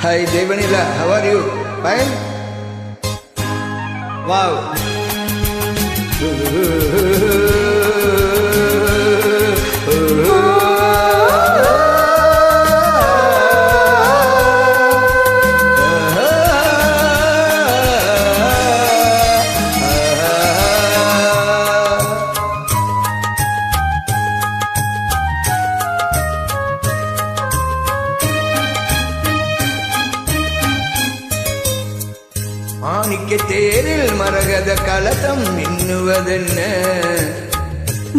Hi Devanila, how are you? Fine? Wow. மாணிக்க தேரில் மரகத கலசம் மின்னுவதென்ன?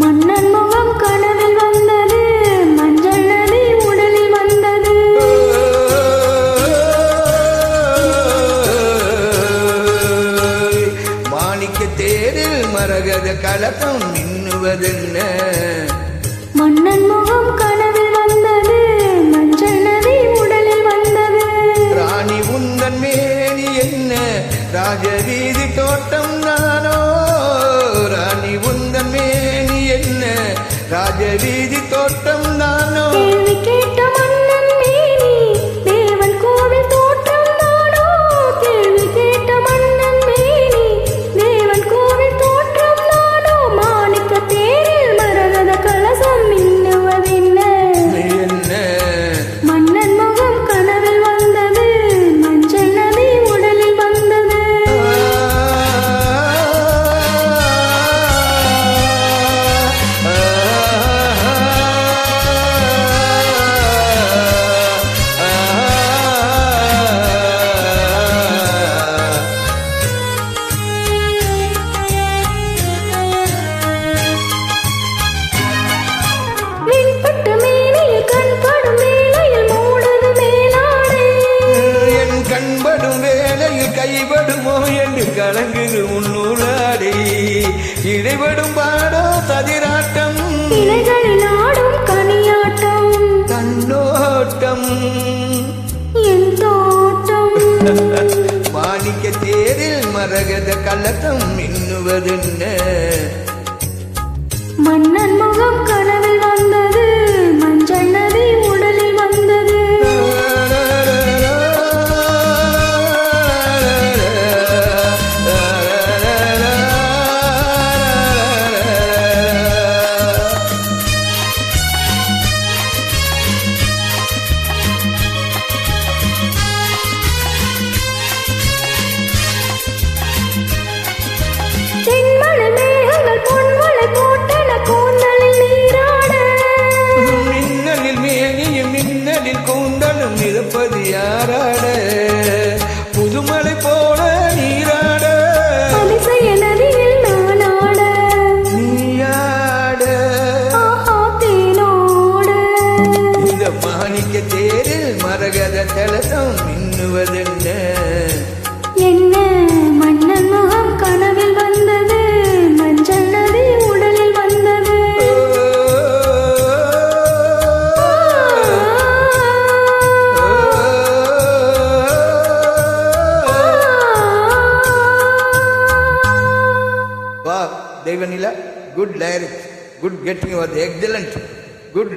மன்னன் முகம் கனவில் வந்தது, மஞ்சள் நதி உடலில் வந்தது. மாணிக்க தேரில் மரகத கலசம் மின்னுவதென்ன? மன்னன் முகம் கனவில் வந்தது, மஞ்சள் நதி உடலில் வந்தது. ராணி உந்தன் மேனி என்ன, ராஜவீதி தோட்டம் நானோ? ராணி உந்தன் மேனி என்ன, ராஜவீதி தோட்டம் நானோ? கேள்வி கேட்ட மன்னன் மேனி, தேவன் கோவில் தோட்டம் நானோ? கேள்வி கேட்ட மன்னன் மேனி, தேவன் கோவில் தோட்டம் நானோ? மாணிக்க தேரில் மரகத கலசம் மின்னுவதென்ன? என்ன? மன்னன் முகம் கனவில் வந்தது, மஞ்சள் நதி உடலில் வந்தது. விண்பட்டு மேனியில் கண்படும் வேளையில் மூடுது மேலாடை. என் கண்படும் வேலையில் கைபடுமோ என்று கலங்குது உன்னூலாடை. இடைபடும் பாடோ சதிராட்டம், இலைகளில் ஆடும் கனியாட்டம். கண்ணோட்டம் என் தோட்டம். மாணிக்க தேரில் மரகத கலசம் மின்னுவதென்ன? மன்னன் முகம் கனவில் வந்தது, மஞ்சள் நதி உடலில் வந்தது. தென்மலை மேகங்கள் பொன்மலை போட்டன கூந்தலில் நீராட. மின்னலில் மேனியும் மின்னலில் கூந்தலும் மிதப்பது யாராட? புதுமலை போல நீராட, அதிசய நதியில் நானாட. நீயாட. ஆஹா தேனோட. இந்த மாணிக்க தேரில் மரகத கலசம் மின்னுவதென்ன? என்ன? மன்னன் முகம் கனவில் வந்தது, மஞ்சள் நதி உடலில் வந்தது. Wow, Devanila, good lyrics, good getting was excellent, good.